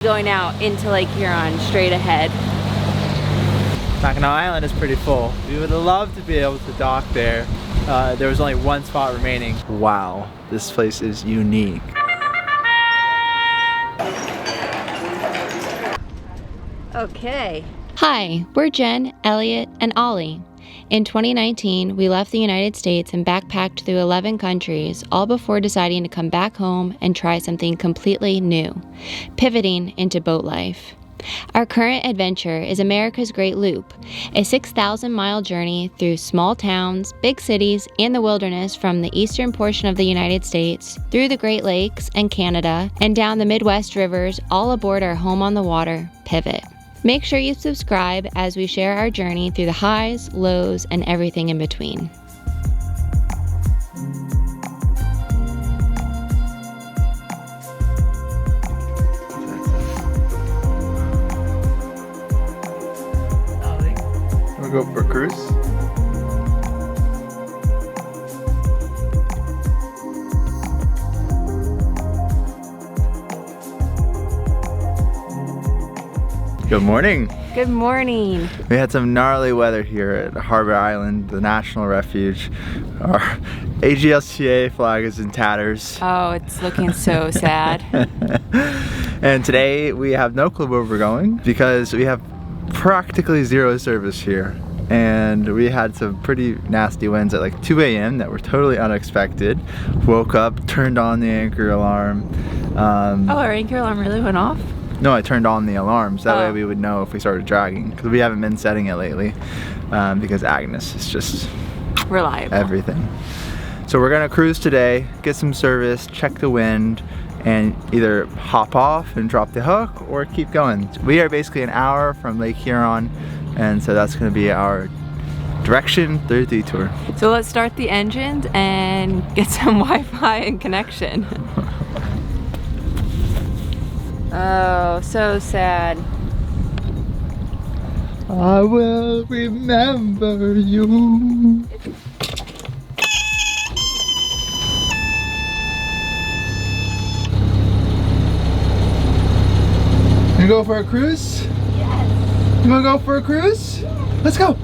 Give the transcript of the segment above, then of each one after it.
Going out into Lake Huron straight ahead. Mackinac Island is pretty full. We would love to be able to dock there. There was only one spot remaining. Wow, this place is unique. Okay. Hi, we're Jen, Elliot, and Ollie. In 2019, we left the United States and backpacked through 11 countries, all before deciding to come back home and try something completely new, pivoting into boat life. Our current adventure is America's Great Loop, a 6,000-mile journey through small towns, big cities, and the wilderness from the eastern portion of the United States, through the Great Lakes and Canada, and down the Midwest rivers, all aboard our home on the water, Pivot. Make sure you subscribe as we share our journey through the highs, lows, and everything in between. Wanna go for a cruise? Good morning. Good morning. We had some gnarly weather here at Harbor Island, the National Refuge. Our AGLCA flag is in tatters. Oh, it's looking so sad. And today we have no clue where we're going because we have practically zero service here. And we had some pretty nasty winds at like 2 a.m. that were totally unexpected. Woke up, turned on the anchor alarm. Oh, our anchor alarm really went off? No, I turned on the alarms. That way we would know if we started dragging. Because we haven't been setting it lately. Because Agnes is just reliable. Everything. So we're gonna cruise today, get some service, check the wind, and either hop off and drop the hook or keep going. We are basically an hour from Lake Huron, and so that's gonna be our direction through the detour. So let's start the engines and get some Wi-Fi and connection. Oh, so sad. I will remember you. You go for a cruise? Yes. You wanna go for a cruise? Yes. Let's go.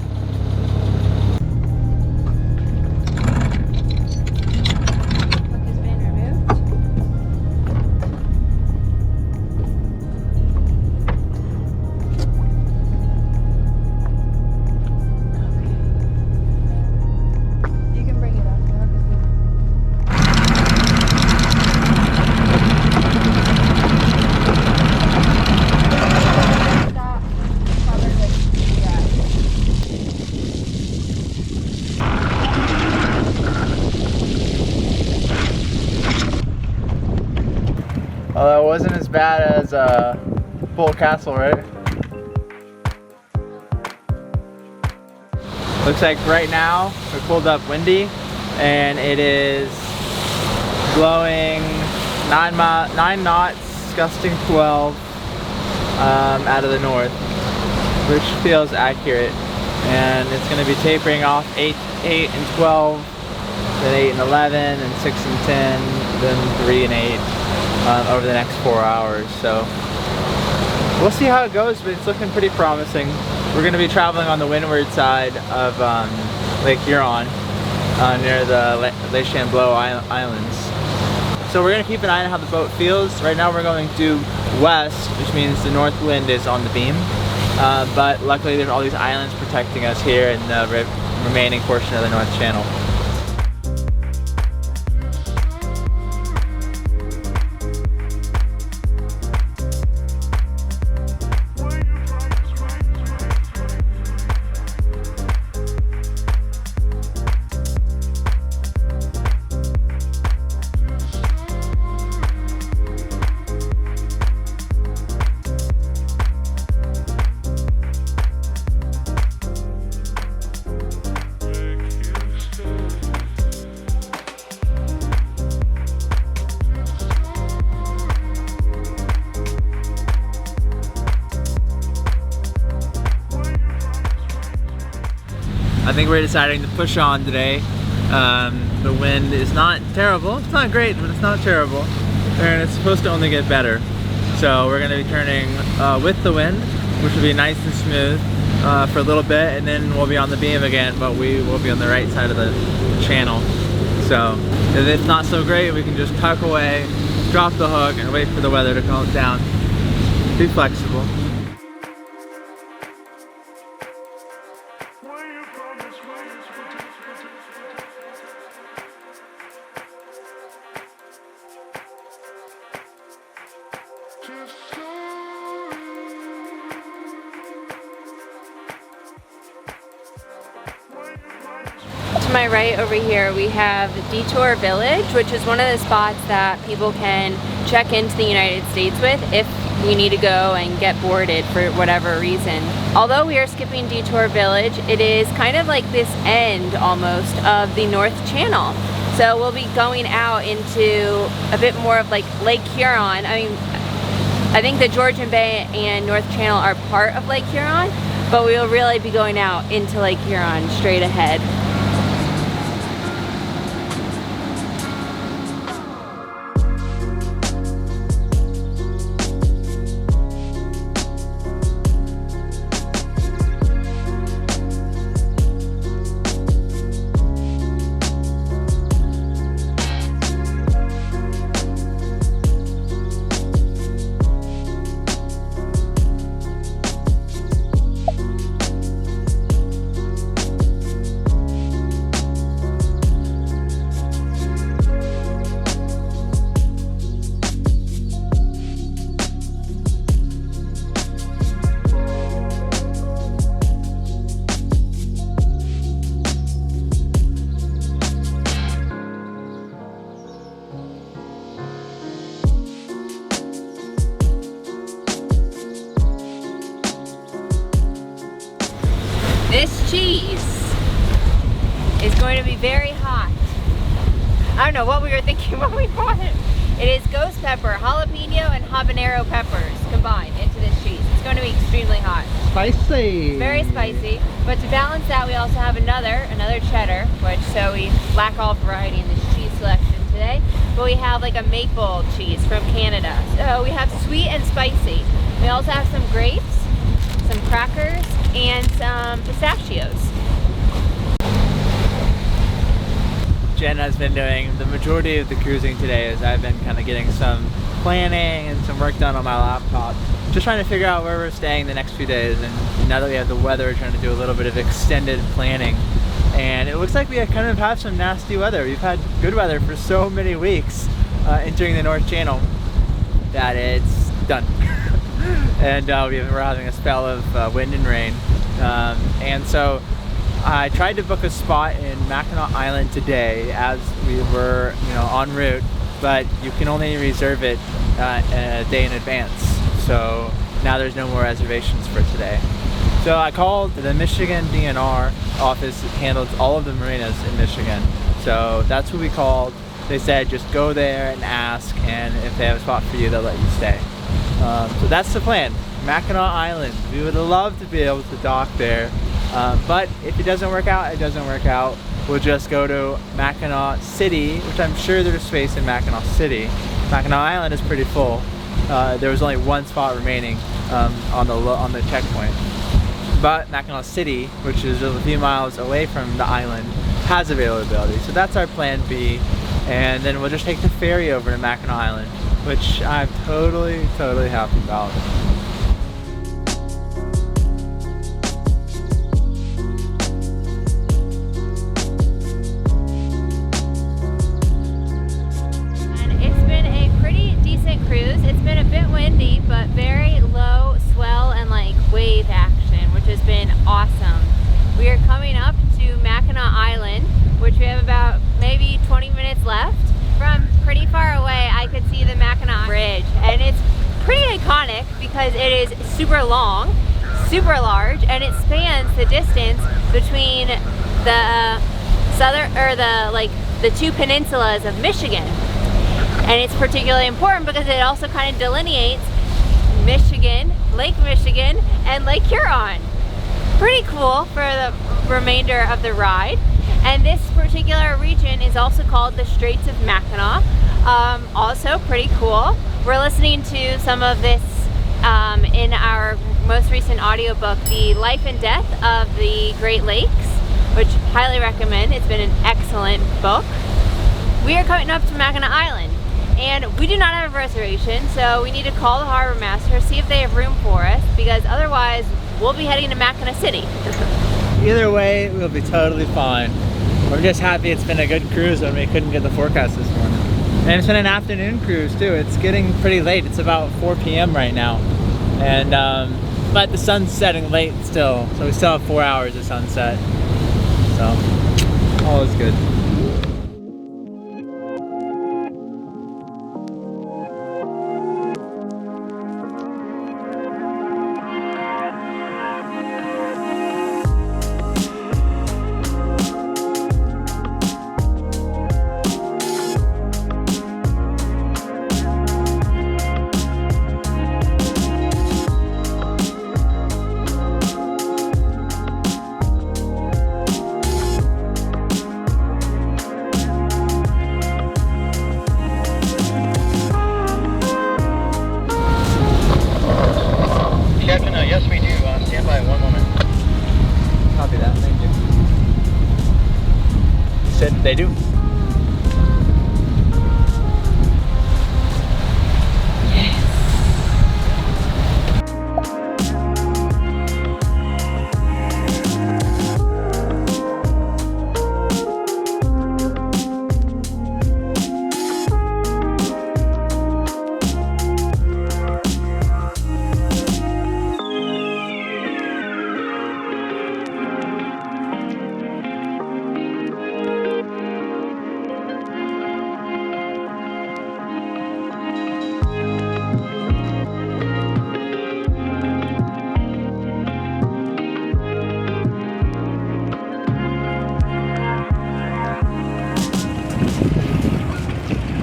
Well, that wasn't as bad as Bull Castle, right? Looks like right now we're pulled up windy and it is blowing 9 knots, gusting 12 out of the north, which feels accurate. And it's going to be tapering off 8 and 12, then 8 and 11, and 6 and 10, then 3 and 8. Over the next 4 hours, so we'll see how it goes, but it's looking pretty promising. We're going to be traveling on the windward side of Lake Huron, near the Les Chambeaux Islands. So we're going to keep an eye on how the boat feels. Right now we're going due west, which means the north wind is on the beam, but luckily there's all these islands protecting us here in the remaining portion of the North Channel. I think we're deciding to push on today. The wind is not terrible. It's not great, but it's not terrible. And it's supposed to only get better. So we're gonna be turning with the wind, which will be nice and smooth for a little bit, and then we'll be on the beam again, but we will be on the right side of the channel. So if it's not so great, we can just tuck away, drop the hook, and wait for the weather to calm down. Be flexible. To my right over here we have Detour Village, which is one of the spots that people can check into the United States with if we need to go and get boarded for whatever reason. Although we are skipping Detour Village, it is kind of like this end almost of the North Channel. So we'll be going out into a bit more of like Lake Huron. I mean, I think the Georgian Bay and North Channel are part of Lake Huron, but we will really be going out into Lake Huron straight ahead. This cheese is going to be very hot. I don't know what we were thinking when we bought it. It is ghost pepper, jalapeno, and habanero peppers combined into this cheese. It's going to be extremely hot. Spicy! Very spicy. But to balance that, we also have another cheddar, which so we lack all variety in this cheese selection today. But we have like a maple cheese from Canada. So we have sweet and spicy. We also have some grapes, some crackers, and some pistachios. Jen has been doing the majority of the cruising today, as I've been kind of getting some planning and some work done on my laptop. Just trying to figure out where we're staying the next few days, and now that we have the weather, trying to do a little bit of extended planning. And it looks like we kind of have some nasty weather. We've had good weather for so many weeks entering the North Channel that it's done. And we're having a spell of wind and rain. And so I tried to book a spot in Mackinac Island today as we were, en route, but you can only reserve it a day in advance. So now there's no more reservations for today. So I called the Michigan DNR office that handles all of the marinas in Michigan. So that's who we called. They said just go there and ask, and if they have a spot for you, they'll let you stay. So that's the plan. Mackinac Island. We would love to be able to dock there, but if it doesn't work out, it doesn't work out. We'll just go to Mackinac City, which I'm sure there's space in Mackinac City. Mackinac Island is pretty full. There was only one spot remaining on the checkpoint. But Mackinac City, which is a few miles away from the island, has availability. So that's our plan B, and then we'll just take the ferry over to Mackinac Island, which I'm totally happy about. And it's been a pretty decent cruise. It's been a bit windy, but very low swell and like wave action, which has been awesome. We are coming up to Mackinac Island, which we have about maybe 20 minutes left. From pretty far away, I could see the Mackinac Bridge, and it's pretty iconic because it is super long, super large, and it spans the distance between the the two peninsulas of Michigan. And it's particularly important because it also kind of delineates Michigan, Lake Michigan, and Lake Huron. Pretty cool for the remainder of the ride. And this particular region is also called the Straits of Mackinac. Also pretty cool. We're listening to some of this in our most recent audiobook, The Life and Death of the Great Lakes, which highly recommend. It's been an excellent book. We are coming up to Mackinac Island, and we do not have a reservation, so we need to call the Harbormaster, see if they have room for us, because otherwise we'll be heading to Mackinac City. Either way, we'll be totally fine. We're just happy it's been a good cruise when we couldn't get the forecast this morning. And it's been an afternoon cruise too. It's getting pretty late. It's about 4 p.m. right now. And but the sun's setting late still, so we still have 4 hours of sunset. So all is good. Yes, we do. Stand by 1 moment. Copy that, thank you. You said they do.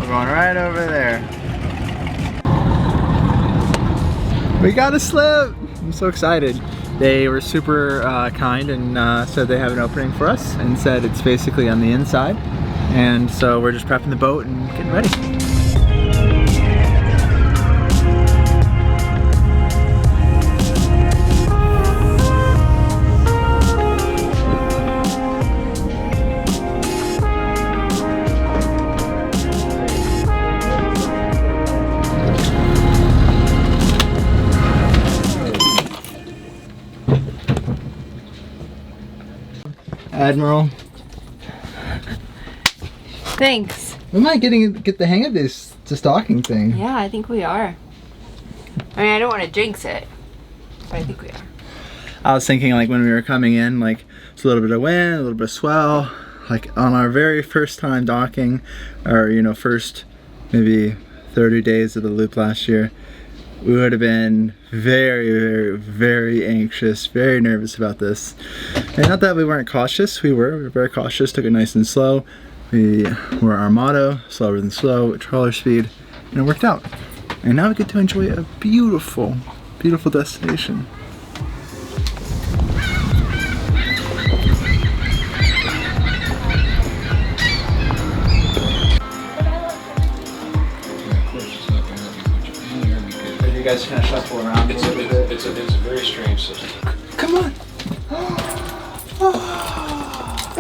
Going right over there. We got a slip! I'm so excited. They were super kind and said they have an opening for us and said it's basically on the inside. And so we're just prepping the boat and getting ready. Admiral. Thanks. We might get the hang of this stalking thing. Yeah, I think we are. I mean, I don't want to jinx it, but I think we are. I was thinking like when we were coming in, like it's a little bit of wind, a little bit of swell. Like on our very first time docking, or first maybe 30 days of the loop last year, we would have been very, very, very anxious, very nervous about this. And not that we weren't cautious, we were very cautious, took it nice and slow. We were our motto, slower than slow, trawler speed, and it worked out. And now we get to enjoy a beautiful, beautiful destination. You guys kind of shuffle around a little bit. It's a very strange system. Come on!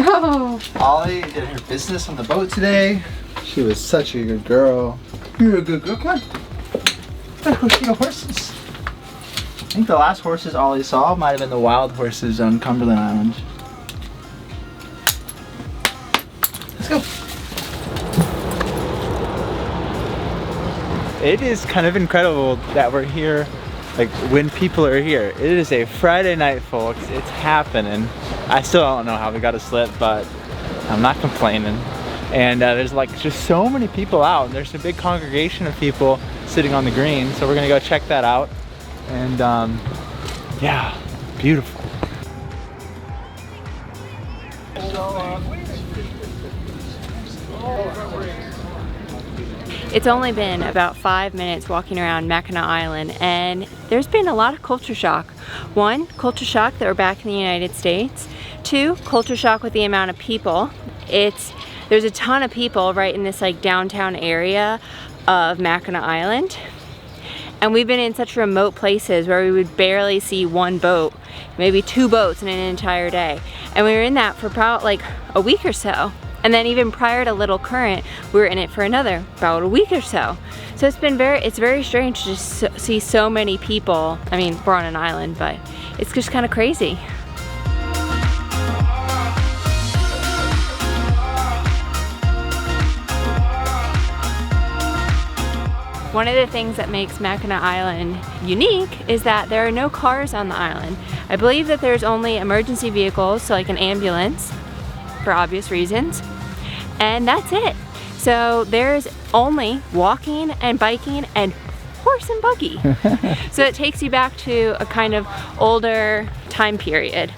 Oh. Ollie did her business on the boat today. She was such a good girl. You're a good girl. Come on. Let's go see the horses. I think the last horses Ollie saw might have been the wild horses on Cumberland Island. Let's go. It is kind of incredible that we're here, like when people are here. It is a Friday night, folks. It's happening. I still don't know how we got a slip, but I'm not complaining. And there's like just so many people out, and there's a big congregation of people sitting on the green. So we're gonna go check that out. And yeah, beautiful. It's only been about 5 minutes walking around Mackinac Island, and there's been a lot of culture shock. One, culture shock that we're back in the United States. Two, culture shock with the amount of people. It's there's a ton of people right in this like downtown area of Mackinac Island. And we've been in such remote places where we would barely see one boat, maybe 2 boats in an entire day. And we were in that for about like a week or so. And then even prior to Little Current, we were in it for about a week or so. So it's very strange to just see so many people. I mean, we're on an island, but it's just kind of crazy. One of the things that makes Mackinac Island unique is that there are no cars on the island. I believe that there's only emergency vehicles, so like an ambulance, for obvious reasons, and that's it. So there's only walking and biking and horse and buggy. So it takes you back to a kind of older time period.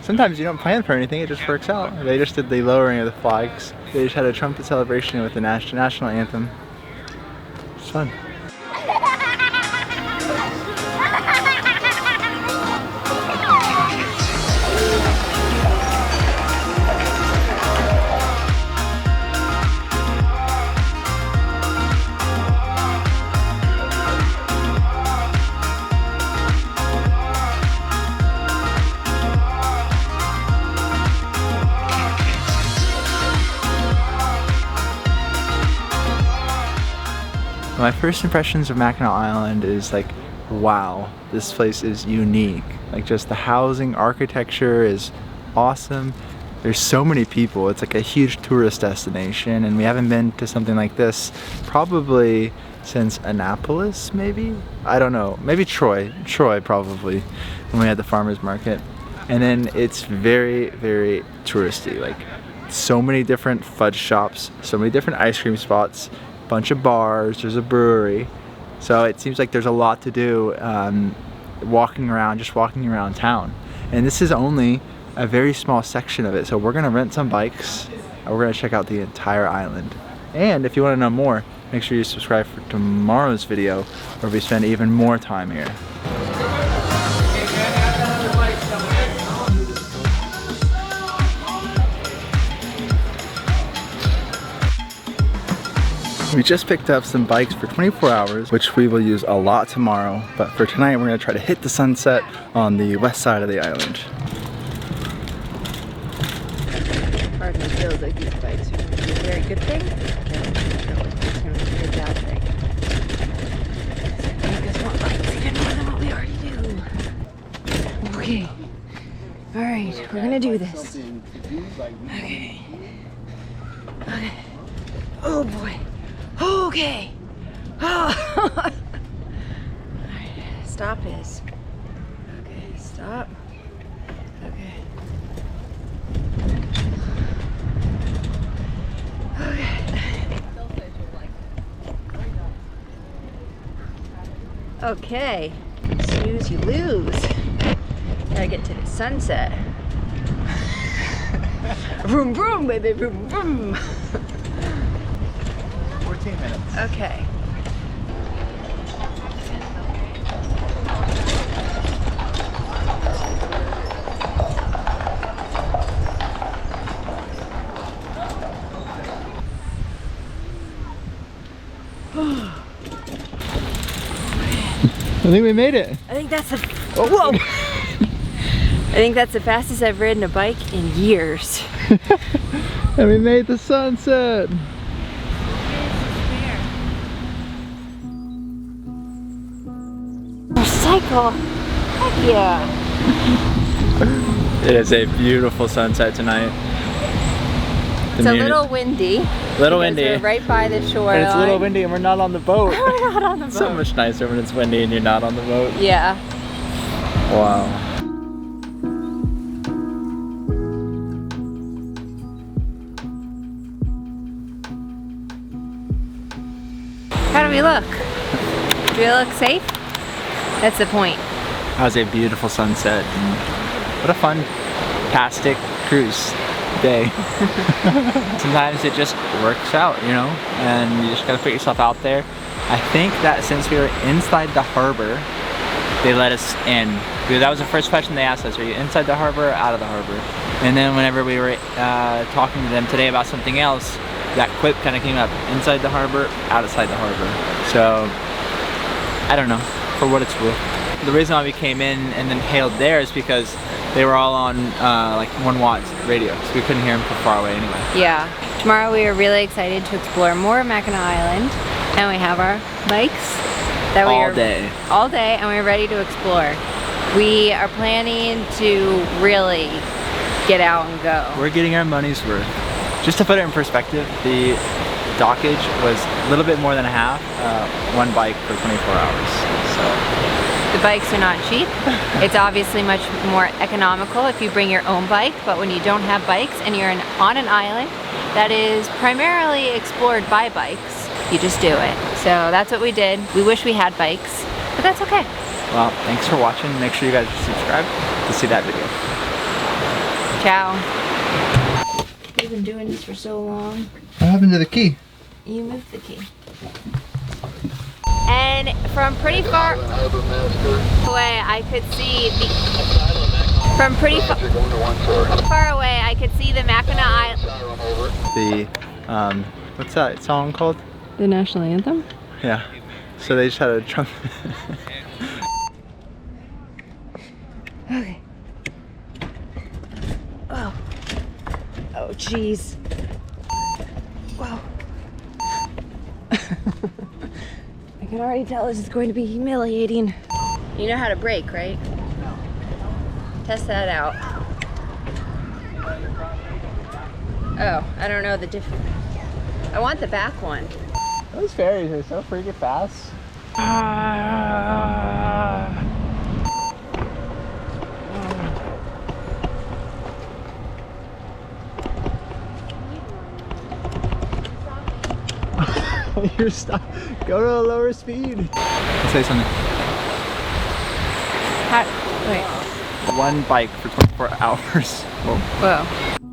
Sometimes you don't plan for anything, it just works out. They just did the lowering of the flags. They just had a trumpet celebration with the national anthem. It's fun. My first impressions of Mackinac Island is like, wow, this place is unique. Like just the housing, architecture is awesome. There's so many people. It's like a huge tourist destination, and we haven't been to something like this probably since Annapolis, maybe? I don't know, maybe Troy probably, when we had the farmer's market. And then it's very, very touristy. Like so many different fudge shops, so many different ice cream spots, bunch of bars, there's a brewery. So it seems like there's a lot to do just walking around town. And this is only a very small section of it. So we're gonna rent some bikes and we're gonna check out the entire island. And if you wanna know more, make sure you subscribe for tomorrow's video where we spend even more time here. We just picked up some bikes for 24 hours, which we will use a lot tomorrow. But for tonight, we're gonna try to hit the sunset on the west side of the island. Part of me feels like these bikes are a very good thing. It's gonna be a bad thing. So make us want bikes even more than what we already do. Okay. All right, we're gonna do this. Okay. Okay. Oh boy. Okay. Oh. Alright, stop is. Okay, stop. Okay. Okay. Okay. You snooze, you lose. Gotta get to the sunset. Vroom vroom, baby, vroom vroom. 14 minutes. Okay. I think we made it. I think that's the whoa. I think that's the fastest I've ridden a bike in years. And we made the sunset. cool. Heck yeah. It is a beautiful sunset tonight. It's a little windy. Little because windy. We're right by the shore. And it's a little windy and we're not on the boat. We're not on the boat. It's so much nicer when it's windy and you're not on the boat. Yeah. Wow. How do we look? Do we look safe? That's the point. That was a beautiful sunset. And what a fantastic cruise day. Sometimes it just works out, you know, and you just gotta put yourself out there. I think that since we were inside the harbor, they let us in. Because that was the first question they asked us, are you inside the harbor or out of the harbor? And then whenever we were talking to them today about something else, that quip kind of came up, inside the harbor, outside the harbor. So, I don't know, for what it's worth. The reason why we came in and then hailed there is because they were all on like 1 watt radio, so we couldn't hear them from far away anyway. Yeah. Tomorrow we are really excited to explore more of Mackinac Island, and we have our bikes that All day, and we're ready to explore. We are planning to really get out and go. we're getting our money's worth. Just to put it in perspective, the dockage was a little bit more than a half, 1 bike for 24 hours. So The bikes are not cheap. It's obviously much more economical if you bring your own bike, but when you don't have bikes and you're on an island that is primarily explored by bikes, you just do it. So that's what we did. We wish we had bikes, but that's okay. well, thanks for watching. Make sure you guys subscribe to see that video. Ciao. We've been doing this for so long. What happened to the key? You moved the key. And from pretty far away, I could see the... From pretty far away, I could see the Mackinac Island. The, what's that song called? The national anthem? Yeah. So they just had a trumpet. Okay. Oh. Oh, jeez. Wow. I can already tell this is going to be humiliating. You know how to brake, right? No. Test that out. Oh, I don't know the difference. I want the back one. Those ferries are so freaking fast. You're stuck. Go to a lower speed. Let's say something. Wait. 1 bike for 24 hours. Whoa. Whoa.